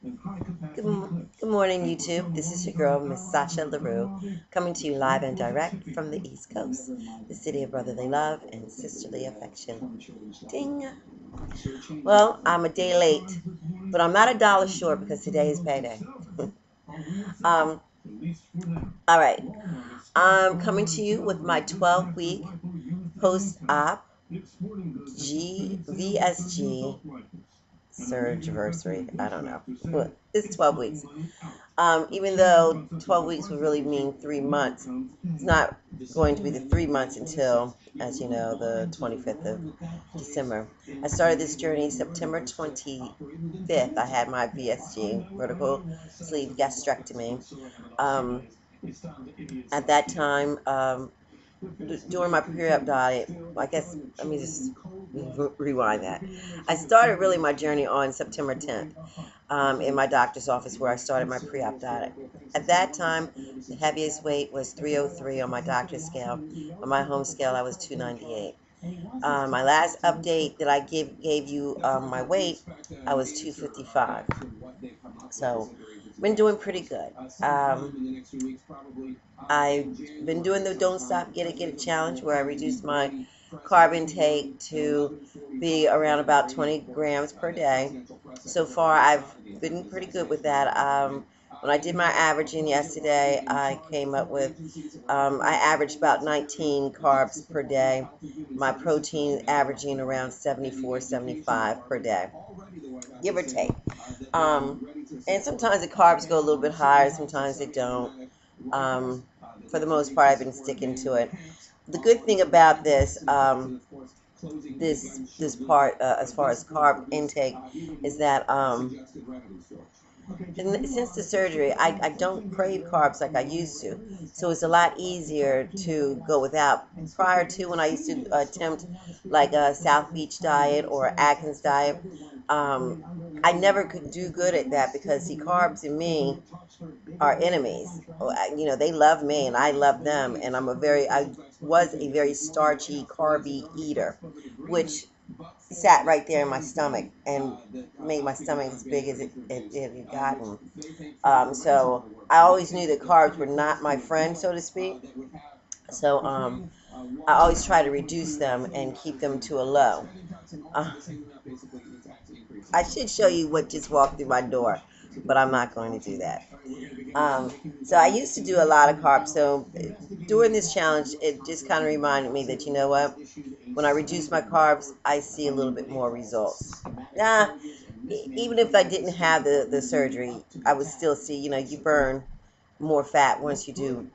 Good morning, YouTube. This is your girl, Miss Sasha LaRue, coming to you live and direct from the East Coast, the city of brotherly love and sisterly affection. Ding! Well, I'm a day late, but I'm not a dollar short because today is payday. um, all right. I'm coming to you with my 12-week post-op VSG surgery. I don't know. It's 12 weeks. Even though 12 weeks would really mean 3 months, it's not going to be the 3 months until, as you know, the 25th of December. I started this journey September 25th. I had my VSG, vertical sleeve gastrectomy. Um, at that time, during my pre-op diet, I guess, let me just rewind that. I started really my journey on September 10th in my doctor's office where I started my pre-op diet. At that time, the heaviest weight was 303 on my doctor's scale. On my home scale, I was 298. My last update that I gave you my weight, I was 255. So, been doing pretty good. I've been doing the Don't Stop Get It challenge where I reduced my carb intake to be around about 20 grams per day. So far, I've been pretty good with that. When I did my averaging yesterday, I came up with, I averaged about 19 carbs per day. My protein averaging around 74, 75 per day, give or take. And sometimes the carbs go a little bit higher, sometimes they don't. For the most part, I've been sticking to it. The good thing about this part, as far as carb intake, is that since the surgery, I don't crave carbs like I used to. So it's a lot easier to go without. Prior to, when I used to attempt like a South Beach diet or Atkins diet, I never could do good at that because the carbs in me are enemies. You know, they love me and I love them, and I was a very starchy, carby eater, which sat right there in my stomach and made my stomach as big as it had gotten. So I always knew that carbs were not my friend, so to speak. So I always try to reduce them and keep them to a low. Uh, I should show you what just walked through my door, but I'm not going to do that. So I used to do a lot of carbs. So during this challenge, it just kind of reminded me that, you know what, when I reduce my carbs, I see a little bit more results. Nah, even if I didn't have the surgery, I would still see, you know, you burn more fat once you do.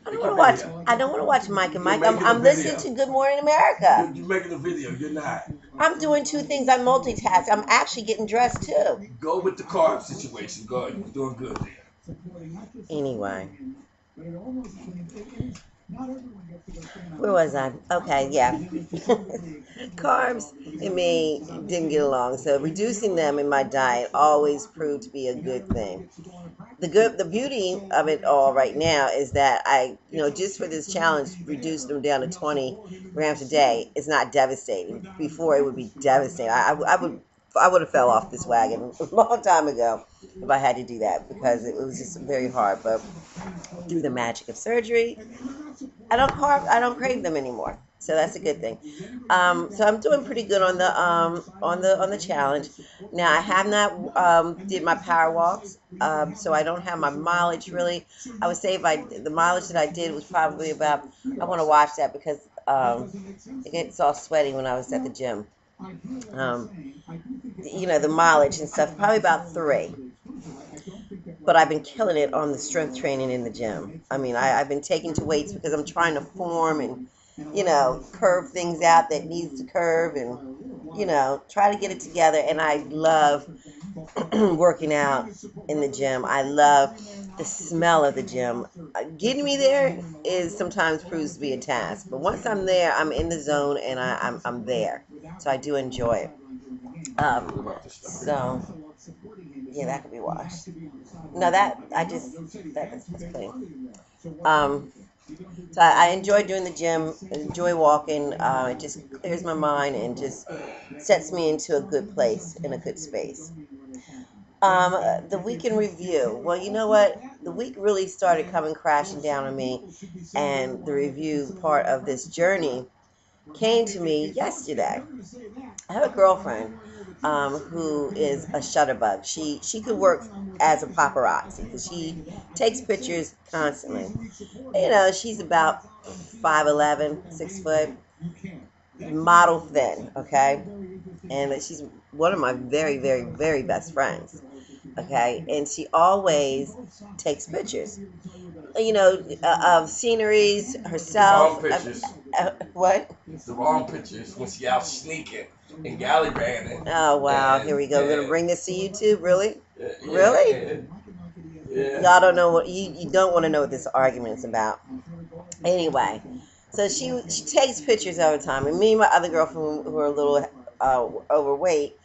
I don't want to watch. I don't want to watch Mike and Mike. I'm listening to Good Morning America. You're making a video. You're not. I'm doing two things. I'm multitasking. I'm actually getting dressed too. Go with the carb situation. Go. You're doing good there. Anyway, where was I? Okay, yeah. Carbs and me didn't get along, so reducing them in my diet always proved to be a good thing. The beauty of it all right now is that I, you know, just for this challenge, reduced them down to 20 grams a day. It's not devastating. Before it would be devastating. I would have fell off this wagon a long time ago if I had to do that because it was just very hard. But through the magic of surgery, I don't crave them anymore. So that's a good thing. So I'm doing pretty good on the challenge. Now I have not did my power walks, so I don't have my mileage really. I would say if the mileage that I did was probably about, I want to watch that because it gets all sweaty when I was at the gym. You know, the mileage and stuff, probably about 3. But I've been killing it on the strength training in the gym. I mean, I've been taking to weights because I'm trying to form and, you know, curve things out that needs to curve and, you know, try to get it together. And I love working out in the gym. I love the smell of the gym. Getting me there is sometimes proves to be a task. But once I'm there, I'm in the zone and I'm there. So I do enjoy it. So, yeah, that could be washed. No, that's clean. So I enjoy doing the gym, enjoy walking. It just clears my mind and just sets me into a good place, in a good space. The week in review. Well, you know what? The week really started coming crashing down on me, and the review part of this journey came to me yesterday. I have a girlfriend who is a shutterbug. She could work as a paparazzi because she takes pictures constantly. You know, she's about 5'11", 6 foot, model thin, okay? And she's one of my very, very, very best friends, okay? And she always takes pictures, you know, of sceneries, The herself. wrong pictures. What? The wrong pictures when she out sneaking and gallivanting. Oh, wow, here we go. We're going to And bring this to YouTube? Really? yeah, Really? yeah. Y'all don't know what, you don't want to know what this argument's about. Anyway, so she takes pictures all the time, and me and my other girlfriend who are a little overweight,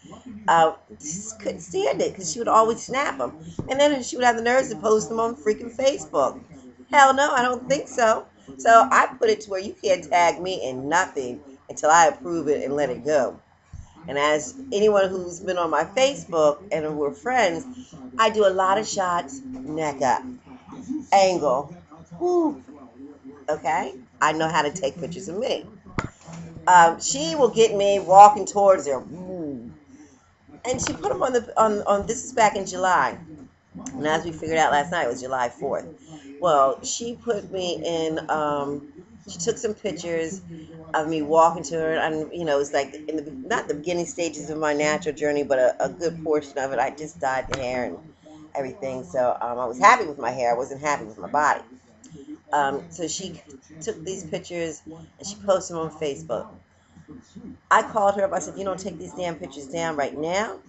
just couldn't stand it because she would always snap them, and then she would have the nerves to post them on freaking Facebook. Hell no, I don't think so. So I put it to where you can't tag me in nothing until I approve it and let it go. And as anyone who's been on my Facebook and we're friends, I do a lot of shots neck up, angle. Whew, okay? I know how to take pictures of me. She will get me walking towards her. And she put them on this is back in July. And as we figured out last night, it was July 4th. Well, she put me in, she took some pictures of me walking to her. And, you know, it was like, not the beginning stages of my natural journey, but a good portion of it. I just dyed the hair and everything. So I was happy with my hair. I wasn't happy with my body. So she took these pictures and she posted them on Facebook. I called her up. I said, "You don't take these damn pictures down right now."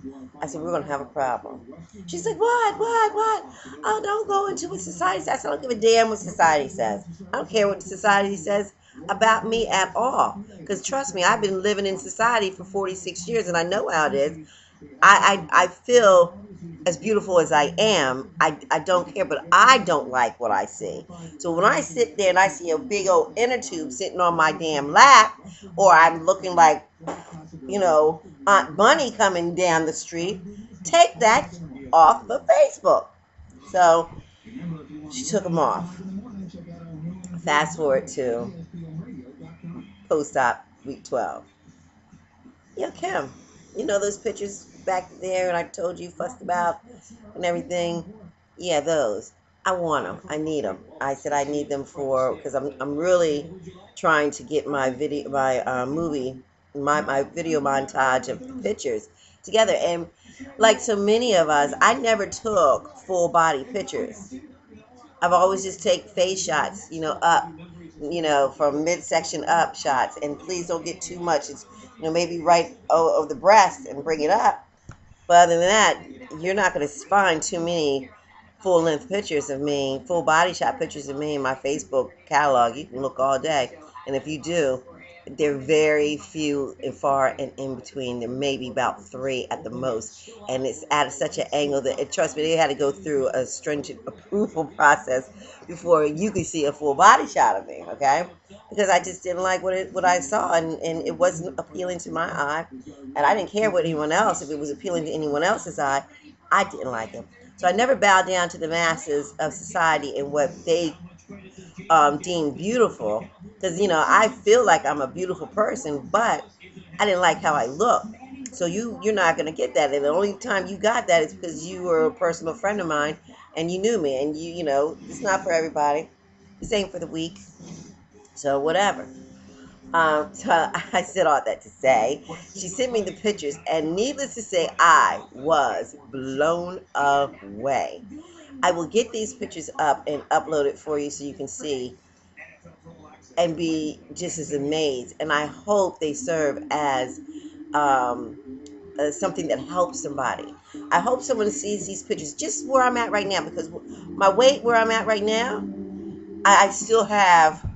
I said, "We're going to have a problem." She's like, "What? Oh, don't go into what society says." I said, "I don't give a damn what society says. I don't care what society says about me at all. Because trust me, I've been living in society for 46 years and I know how it is. I feel as beautiful as I am. I don't care, but I don't like what I see. So when I sit there and I see a big old inner tube sitting on my damn lap, or I'm looking like, you know, Aunt Bunny coming down the street, take that off of Facebook." So she took them off. Fast forward to post-op week 12. Yo, Kim, you know those pictures back there and I told you fussed about and everything? Yeah, those. I want them. I need them. I said I need them for, because I'm really trying to get my video, my movie, my video montage of the pictures together. And like so many of us, I never took full body pictures. I've always just take face shots, you know, up, you know, from midsection up shots. And please don't get too much. It's, you know, maybe right of the breast and bring it up. But other than that, you're not going to find too many full length pictures of me, full body shot pictures of me in my Facebook catalog. You can look all day. And if you do, they're very few and far and in between. There may be about three at the most. And it's at such an angle that, trust me, they had to go through a stringent approval process before you could see a full body shot of me, okay? Because I just didn't like what I saw, and it wasn't appealing to my eye. And I didn't care what anyone else, if it was appealing to anyone else's eye, I didn't like it. So I never bowed down to the masses of society and what they deem beautiful. Because, you know, I feel like I'm a beautiful person, but I didn't like how I look. So you're not going to get that. And the only time you got that is because you were a personal friend of mine and you knew me. And, you know, it's not for everybody. This ain't for the weak. So whatever. So I said all that to say, she sent me the pictures, and needless to say, I was blown away. I will get these pictures up and upload it for you so you can see and be just as amazed. And I hope they serve as something that helps somebody. I hope someone sees these pictures just where I'm at right now, because my weight where I'm at right now, I still have.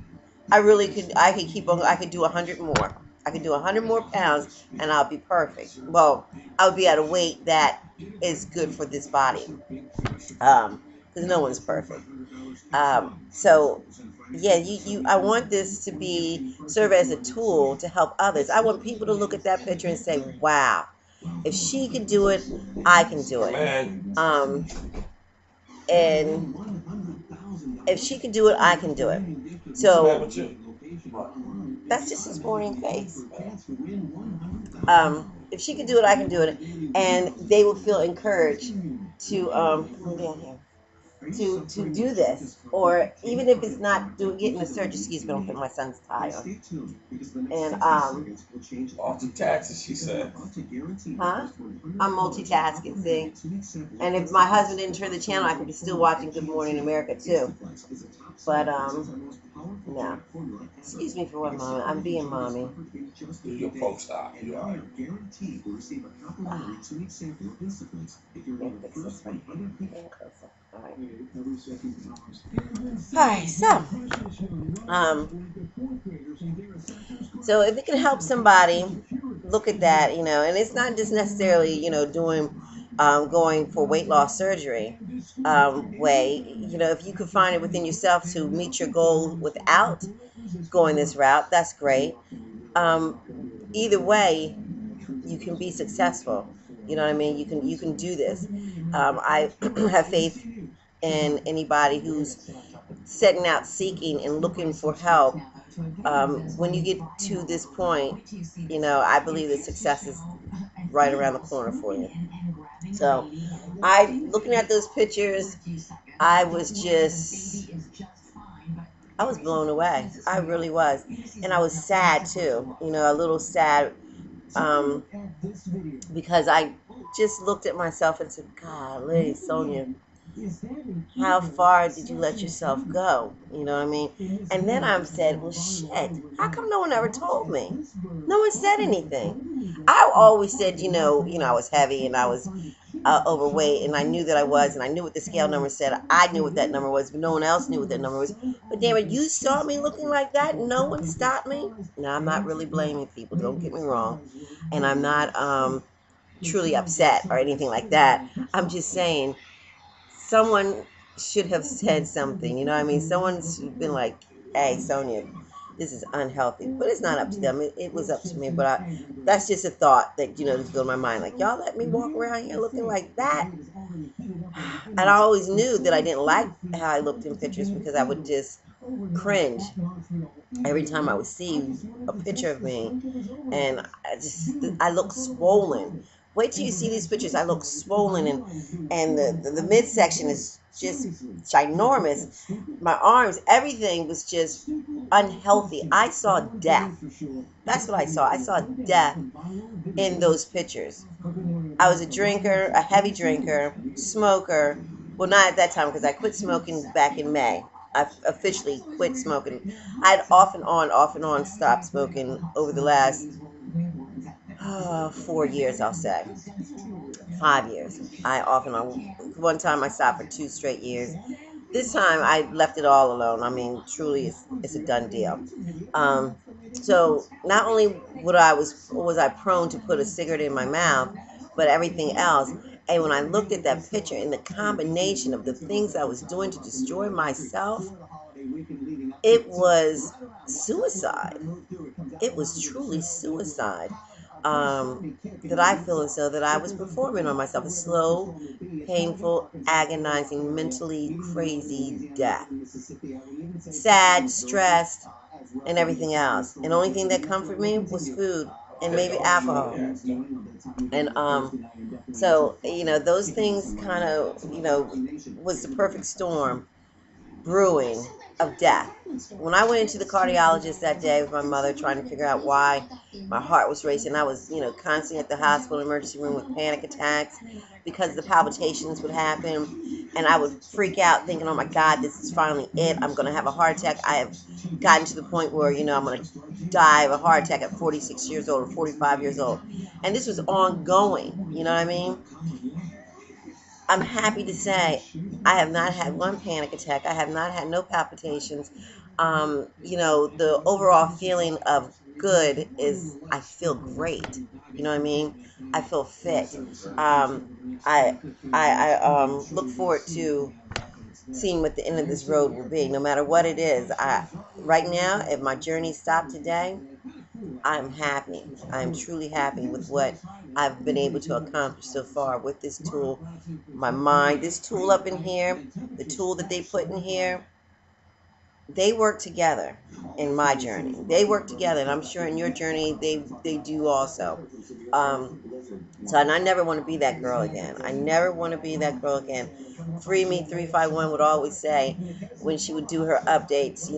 I really could. I could keep on. I could do 100 more. I could do 100 more pounds, and I'll be perfect. Well, I'll be at a weight that is good for this body. Because no one's perfect. So yeah, I want this to be serve as a tool to help others. I want people to look at that picture and say, wow, if she can do it, I can do it. Amen. And if she can do it, I can do it. What's the matter So with you? What? that's just his morning face. If she can do it, I can do it, and they will feel encouraged to come down here to do this, or even if it's not doing getting the surgery. Excuse me, I'm putting my son's tie on. And Multitasking, she said. huh? I'm multitasking, see. And if my husband didn't turn the channel, I could be still watching Good Morning America too. But no. Excuse me for one moment. I'm being mommy. Do your post op. You all right? Fix this one. Getting closer. All right. All right. Um, so if it can help somebody, look at that, and it's not just necessarily, doing, going for weight loss surgery, way, if you could find it within yourself to meet your goal without going this route, that's great. Um, Either way, you can be successful. You know what I mean? You can do this. I have faith in anybody who's setting out seeking and looking for help. When you get to this point, I believe that success is right around the corner for you. So, looking at those pictures, I was just, I was blown away. I really was. And I was sad too, a little sad, um, because I just looked at myself and said, golly, Sonia, how far did you let yourself go? You know what I mean? And then I said, well, shit, how come no one ever told me? No one said anything. I always said, I was heavy and I was overweight, and I knew that I was, and I knew what the scale number said. I knew what that number was, but no one else knew what that number was. But damn it, you saw me looking like that, and no one stopped me. Now, I'm not really blaming people, don't get me wrong, and I'm not truly upset or anything like that. I'm just saying someone should have said something. You know what I mean? Someone's been like, "Hey, Sonia, this is unhealthy," but it's not up to them. It was up to me. But that's just a thought that that's going in my mind. Like, y'all let me walk around here looking like that. And I always knew that I didn't like how I looked in pictures because I would just cringe every time I would see a picture of me, and I look swollen. Wait till you see these pictures. I look swollen, and the midsection is just ginormous. My arms, everything was just unhealthy. I saw death. That's what I saw. I saw death in those pictures. I was a drinker, a heavy drinker, smoker. Well, not at that time because I quit smoking back in May. I officially quit smoking. I'd off and on stopped smoking over the last 4 years, I'll say. 5 years. I off and on. One time I stopped for 2 straight years. This time I left it all alone. I mean, truly, it's a done deal. Um, so not only was I prone to put a cigarette in my mouth, but everything else. And when I looked at that picture and the combination of the things I was doing to destroy myself, it was suicide. It was truly suicide. That I feel as though that I was performing on myself, a slow, painful, agonizing, mentally crazy death. Sad, stressed, and everything else. And the only thing that comforted me was food and maybe alcohol. And so those things kind of was the perfect storm brewing of death. When I went into the cardiologist that day with my mother trying to figure out why my heart was racing, I was, constantly at the hospital emergency room with panic attacks because the palpitations would happen, and I would freak out thinking, oh my God, this is finally it. I'm going to have a heart attack. I have gotten to the point where, I'm going to die of a heart attack at 46 years old or 45 years old. And this was ongoing, you know what I mean? I'm happy to say I have not had one panic attack. I have not had no palpitations. The overall feeling of good is I feel great. You know what I mean? I feel fit. I look forward to seeing what the end of this road will be. No matter what it is, right now, if my journey stopped today, I'm happy. I'm truly happy with what I've been able to accomplish so far with this tool. My mind, this tool up in here, the tool that they put in here, they work together in my journey. They work together, and I'm sure in your journey they do also. Um, so, and I never want to be that girl again. I never want to be that girl again. Free Me 351 would always say when she would do her updates,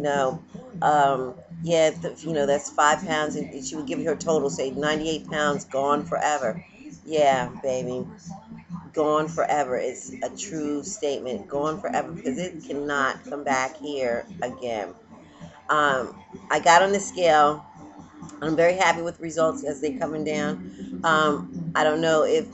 yeah, that's 5 pounds, and she would give her total, say 98 pounds, gone forever. Yeah, baby, gone forever is a true statement. Gone forever because it cannot come back here again. Um, I got on the scale. I'm very happy with results as they're coming down. I don't know if,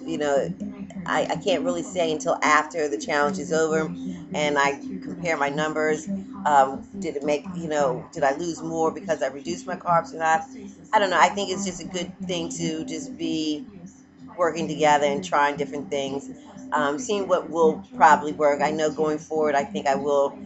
I can't really say until after the challenge is over and I compare my numbers. Did it make, did I lose more because I reduced my carbs or not? I don't know. I think it's just a good thing to just be working together and trying different things, seeing what will probably work. I know going forward, I think I won't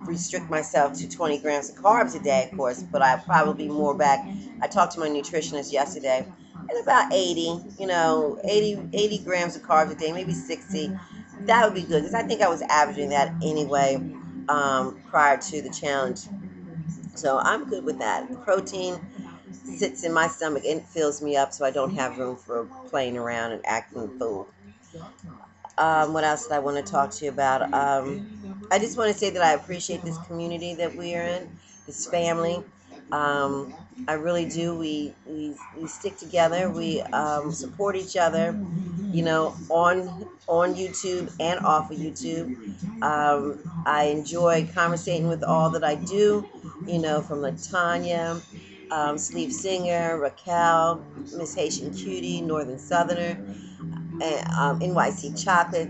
restrict myself to 20 grams of carbs a day, of course, but I'll probably be more back. I talked to my nutritionist yesterday, and about 80, 80 grams of carbs a day, maybe 60. That would be good because I think I was averaging that anyway, prior to the challenge. So I'm good with that. The protein sits in my stomach and it fills me up so I don't have room for playing around and acting a fool. What else did I want to talk to you about? I just want to say that I appreciate this community that we are in, this family. Um, I really do. We stick together. We support each other. On YouTube and off of YouTube. I enjoy conversating with all that I do. From Latanya, Sleep Singer, Raquel, Miss Haitian Cutie, Northern Southerner, and NYC Chocolate.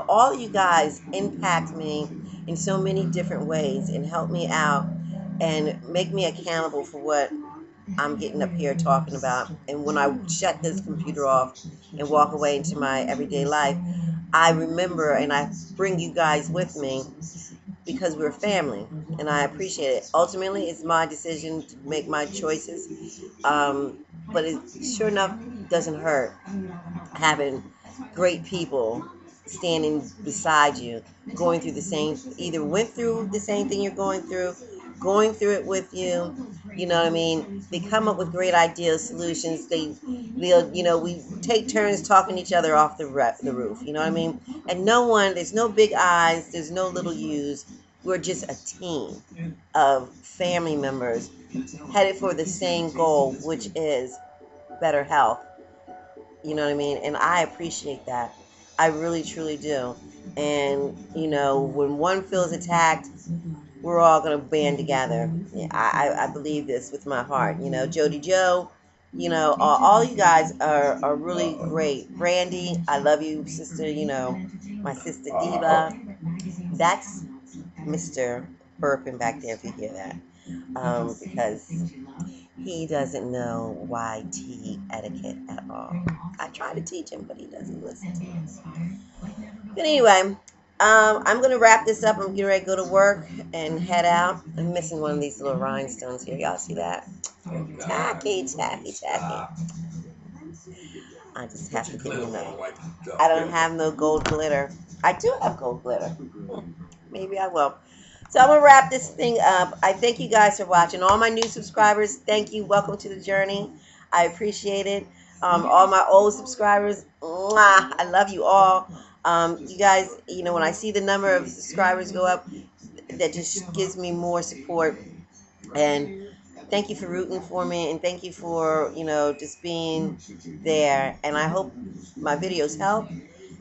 All you guys impact me in so many different ways and help me out and make me accountable for what I'm getting up here talking about. And when I shut this computer off and walk away into my everyday life, I remember and I bring you guys with me because we're family and I appreciate it. Ultimately, it's my decision to make my choices. But it sure enough doesn't hurt having great people standing beside you, going through the same, either went through the same thing you're going through it with you. You know what I mean? They come up with great ideas, solutions. We take turns talking each other off the roof. You know what I mean? And there's no big eyes, there's no little U's. We're just a team of family members headed for the same goal, which is better health. You know what I mean? And I appreciate that. I really, truly do. And, when one feels attacked, we're all going to band together. Yeah, I believe this with my heart. Jody Joe, all you guys are really great. Brandy, I love you, sister. My sister Diva. That's Mr. Burpin back there, if you hear that. Because he doesn't know YT etiquette at all. I try to teach him, but he doesn't listen to me. But anyway, I'm going to wrap this up. I'm getting ready to go to work and head out. I'm missing one of these little rhinestones here. Y'all see that? Tacky, tacky, tacky. I just have to get me another. I don't have no gold glitter. I do have gold glitter. Maybe I will. So I'm gonna wrap this thing up. I thank you guys for watching. All my new subscribers, thank you. Welcome to the journey. I appreciate it. All my old subscribers, mwah, I love you all. You guys, when I see the number of subscribers go up, that just gives me more support. And thank you for rooting for me, and thank you for just being there. And I hope my videos help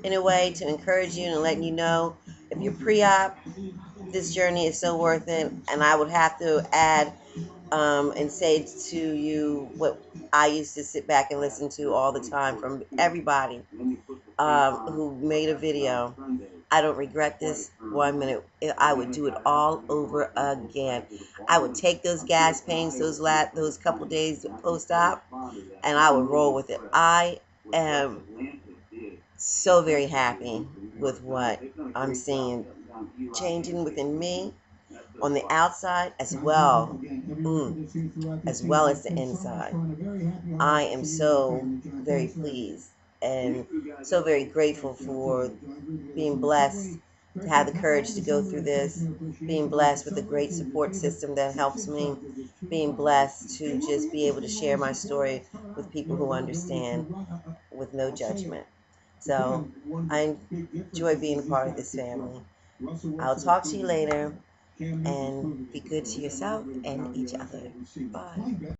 in a way to encourage you and letting you know if you're pre-op, this journey is so worth it. And I would have to add and say to you what I used to sit back and listen to all the time from everybody who made a video. I don't regret this 1 minute. I would do it all over again. I would take those gas pains, those couple days post-op, and I would roll with it. I am so very happy with what I'm seeing changing within me on the outside as well as the inside. I am so very pleased and so very grateful for being blessed to have the courage to go through this, being blessed with a great support system that helps me, being blessed to just be able to share my story with people who understand with no judgment. So I enjoy being a part of this family. I'll talk to you later and be good to yourself and each other. Bye.